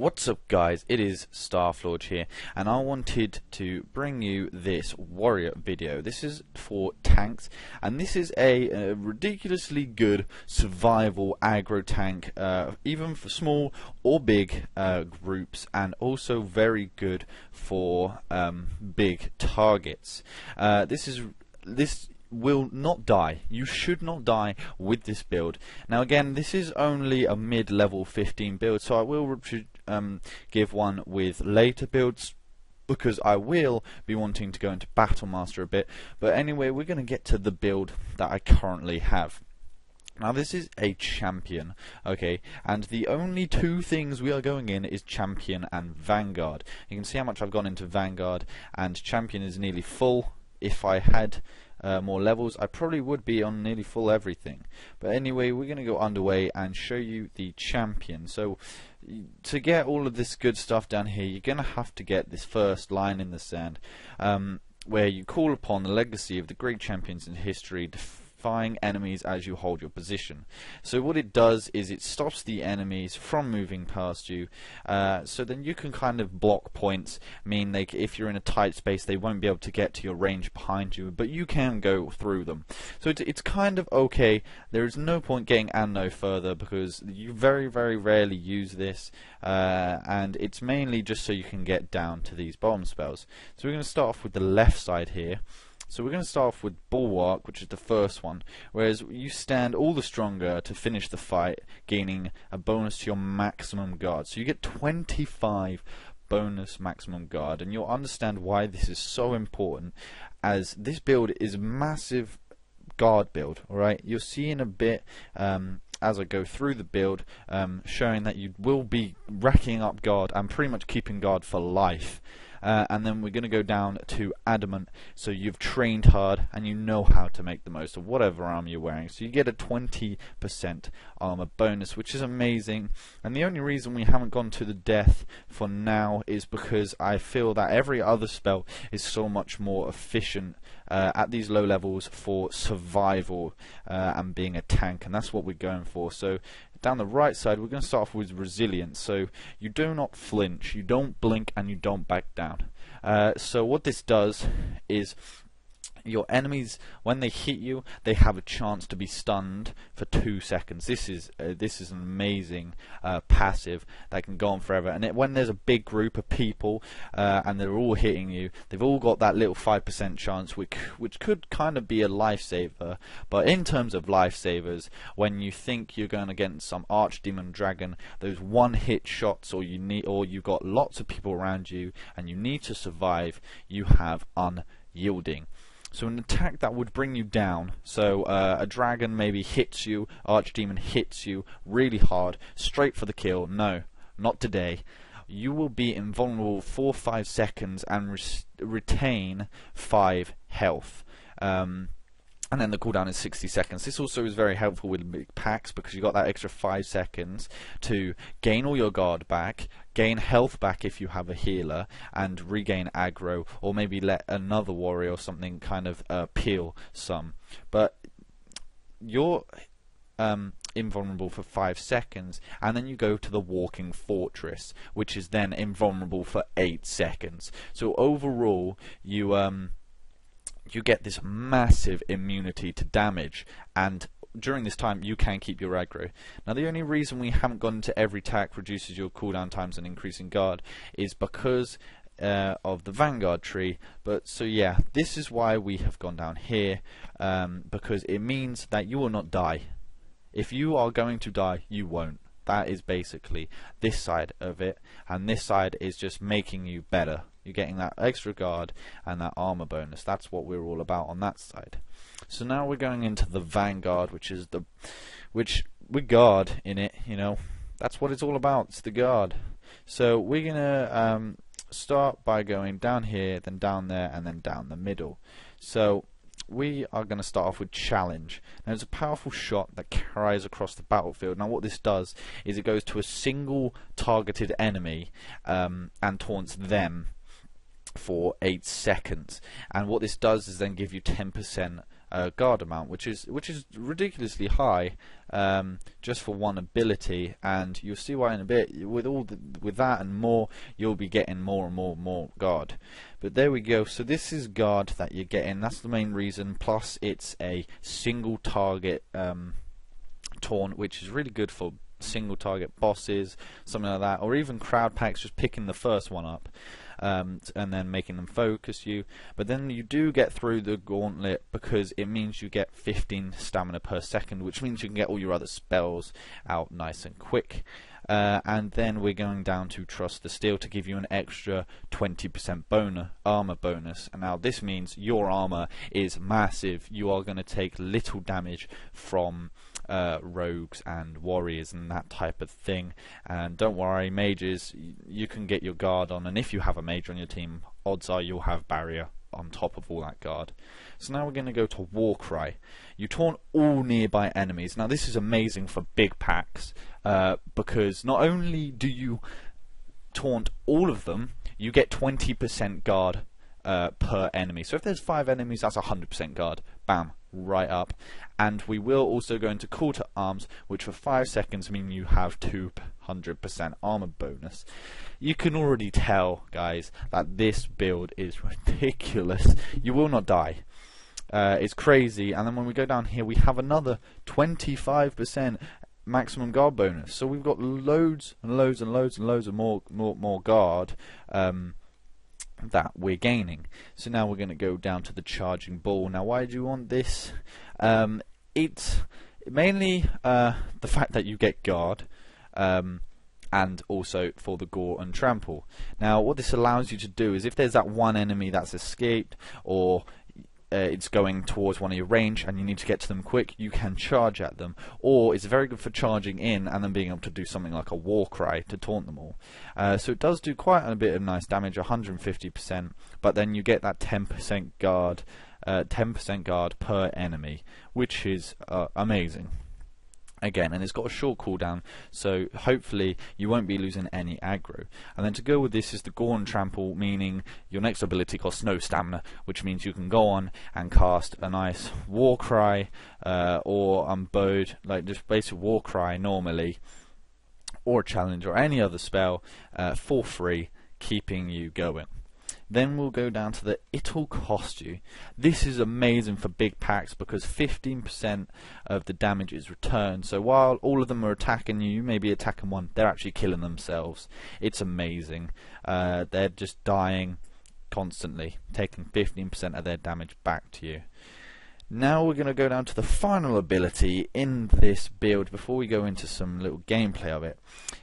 What's up guys, it is Starflorge here, and I wanted to bring you this warrior video. This is for tanks, and this is a ridiculously good survival aggro tank, even for small or big groups, and also very good for big targets. This will not die. You should not die with this build. Now again, this is only a mid-level 15 build, so I will give one with later builds because I will be wanting to go into Battle Master a bit. But anyway, we're going to get to the build that I currently have. Now this is a champion, okay, and the only two things we are going in is champion and Vanguard. You can see how much I've gone into Vanguard, and champion is nearly full. If I had more levels, I probably would be on nearly full everything. But anyway, we're going to go underway and show you the champion. So to get all of this good stuff down here, you're going to have to get this first line in the sand, where you call upon the legacy of the great champions in history, defying enemies as you hold your position. So what it does is it stops the enemies from moving past you, so then you can kind of block points, mean if you're in a tight space they won't be able to get to your range behind you, but you can go through them. So it's kind of okay. There is no point getting no further because you very rarely use this, and it's mainly just so you can get down to these bomb spells. So we're going to start off with the left side here. So we're going to start off with Bulwark, which is the first one, whereas you stand all the stronger to finish the fight, gaining a bonus to your maximum guard. So you get 25 bonus maximum guard, and you'll understand why this is so important, as this build is a massive guard build. Alright, you'll see in a bit as I go through the build, showing that you will be racking up guard and pretty much keeping guard for life. And then we're going to go down to Adamant, so you've trained hard and you know how to make the most of whatever armor you're wearing. So you get a 20% armor bonus, which is amazing. And the only reason we haven't gone to the death for now is because I feel that every other spell is so much more efficient at these low levels for survival and being a tank, and that's what we're going for. So down the right side, we're going to start off with resilience. So you do not flinch, you don't blink, and you don't back down. So what this does is your enemies, when they hit you, they have a chance to be stunned for 2 seconds. This is an amazing passive that can go on forever. And when there's a big group of people and they're all hitting you, they've all got that little 5% chance, which could kind of be a lifesaver. But in terms of lifesavers, when you think you're going against some archdemon dragon, those one-hit shots, or you've got lots of people around you and you need to survive, you have unyielding. So an attack that would bring you down, so a dragon maybe hits you, archdemon hits you really hard, straight for the kill. No, not today. You will be invulnerable for 5 seconds and retain 5 health. And then the cooldown is 60 seconds. This also is very helpful with big packs because you got that extra 5 seconds to gain all your guard back, gain health back if you have a healer, and regain aggro, or maybe let another warrior or something kind of peel some. But you're invulnerable for 5 seconds, and then you go to the walking fortress, which is then invulnerable for 8 seconds. So overall, you get this massive immunity to damage, and during this time you can keep your aggro. Now the only reason we haven't gone into every attack reduces your cooldown times and increasing guard is because of the Vanguard tree. But so yeah, this is why we have gone down here, because it means that you will not die. If you are going to die, you won't. That is basically this side of it, and this side is just making you better. You're getting that extra guard and that armor bonus. That's what we're all about on that side. So now we're going into the Vanguard, which we guard in it, you know. That's what it's all about. It's the guard. So we're gonna start by going down here, then down there, and then down the middle. So we are going to start off with Challenge. Now it's a powerful shot that carries across the battlefield. Now what this does is it goes to a single targeted enemy and taunts them for 8 seconds. And what this does is then give you 10% guard amount, which is ridiculously high, just for one ability. And you'll see why in a bit. With that and more, you'll be getting more and more guard. But there we go. So this is guard that you're getting. That's the main reason. Plus, it's a single target taunt, which is really good for single target bosses, something like that, or even crowd packs, just picking the first one up. And then making them focus you. But then you do get through the gauntlet because it means you get 15 stamina per second, which means you can get all your other spells out nice and quick. And then we're going down to Trust the Steel to give you an extra 20% armor bonus. And now this means your armor is massive. You are going to take little damage from rogues and warriors and that type of thing. And don't worry, mages, you can get your guard on, and if you have a mage on your team, odds are you'll have barrier on top of all that guard. So now we're going to go to Warcry. You taunt all nearby enemies. Now this is amazing for big packs, because not only do you taunt all of them, you get 20% guard per enemy. So if there's 5 enemies, that's 100% guard. Bam, right up. And we will also go into Call to Arms, which for 5 seconds mean you have 200% armor bonus. You can already tell, guys, that this build is ridiculous. You will not die. It's crazy. And then when we go down here, we have another 25% maximum guard bonus. So we've got loads and loads and loads and loads of more guard that we're gaining. So now we're going to go down to the Charging Bull. Now why do you want this? It's mainly the fact that you get guard, and also for the Gore and Trample. Now what this allows you to do is if there's that one enemy that's escaped, or it's going towards one of your range and you need to get to them quick, you can charge at them. Or it's very good for charging in and then being able to do something like a war cry to taunt them all. So it does do quite a bit of nice damage, 150%, but then you get that 10% guard, 10% guard per enemy, which is amazing. Again, and it's got a short cooldown, so hopefully you won't be losing any aggro. And then to go with this is the Gore and Trample, meaning your next ability costs no stamina, which means you can go on and cast a nice War Cry or Unbowed, like just basic War Cry normally, or Challenge or any other spell for free, keeping you going. Then we'll go down to the It'll Cost You. This is amazing for big packs because 15% of the damage is returned. So while all of them are attacking you, you may be attacking one, they're actually killing themselves. It's amazing. They're just dying constantly, taking 15% of their damage back to you. Now we're going to go down to the final ability in this build before we go into some little gameplay of it.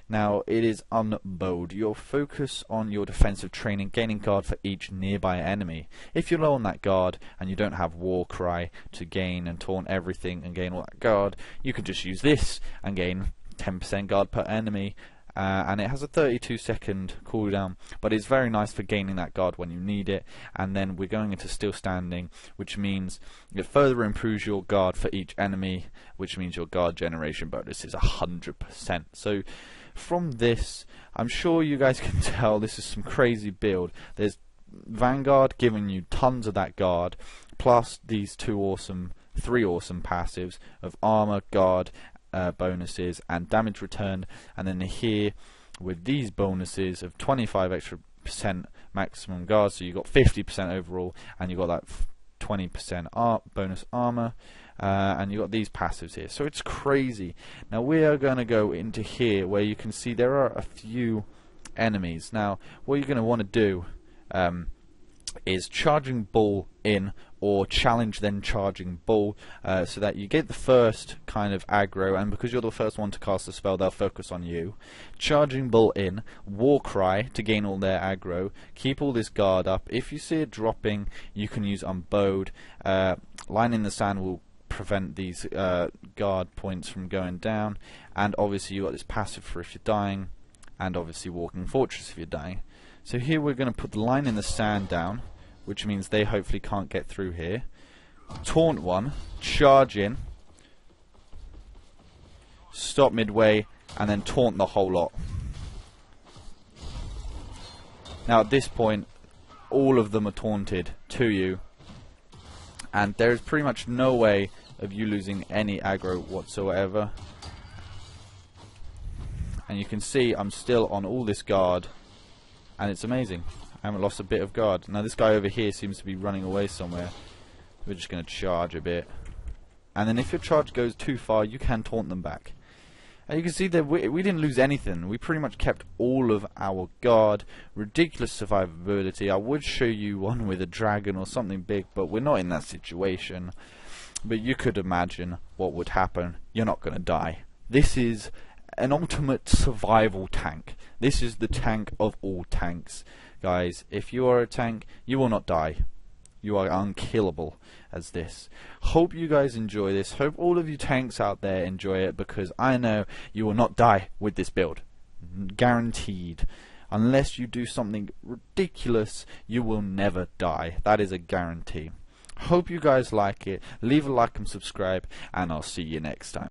Now it is Unbowed. You'll focus on your defensive training, gaining guard for each nearby enemy. If you're low on that guard and you don't have War Cry to gain and taunt everything and gain all that guard, you can just use this and gain 10% guard per enemy. And it has a 32-second cooldown, but it's very nice for gaining that guard when you need it. And then we're going into Still Standing, which means it further improves your guard for each enemy, which means your guard generation bonus is 100%. So from this, I'm sure you guys can tell this is some crazy build. There's Vanguard giving you tons of that guard, plus these three awesome passives of armor, guard, bonuses and damage returned, and then here with these bonuses of 25% extra maximum guard, so you got 50% overall, and you got that 20% bonus armor, and you got these passives here. So it's crazy. Now we are going to go into here where you can see there are a few enemies. Now what you're going to want to do is Charging Bull in, or Challenge then Charging Bull, so that you get the first kind of aggro, and because you're the first one to cast the spell, they'll focus on you. Charging Bull in, War Cry to gain all their aggro, keep all this guard up. If you see it dropping, you can use Unbowed. Line in the Sand will prevent these guard points from going down, and obviously you got this passive for if you're dying, and obviously Walking Fortress if you're dying. So here we're going to put the Line in the Sand down, which means they hopefully can't get through here. Taunt one, charge in, stop midway, and then taunt the whole lot. Now at this point, all of them are taunted to you, and there is pretty much no way of you losing any aggro whatsoever. And you can see I'm still on all this guard, and it's amazing. I haven't lost a bit of guard. Now this guy over here seems to be running away somewhere. We're just going to charge a bit, and then if your charge goes too far, you can taunt them back. And you can see that we didn't lose anything. We pretty much kept all of our guard. Ridiculous survivability. I would show you one with a dragon or something big, but we're not in that situation. But you could imagine what would happen. You're not going to die. This is an ultimate survival tank. This is the tank of all tanks. Guys, if you are a tank, you will not die. You are unkillable as this. Hope you guys enjoy this. Hope all of you tanks out there enjoy it, because I know you will not die with this build. Guaranteed. Unless you do something ridiculous, you will never die. That is a guarantee. Hope you guys like it. Leave a like and subscribe, and I'll see you next time.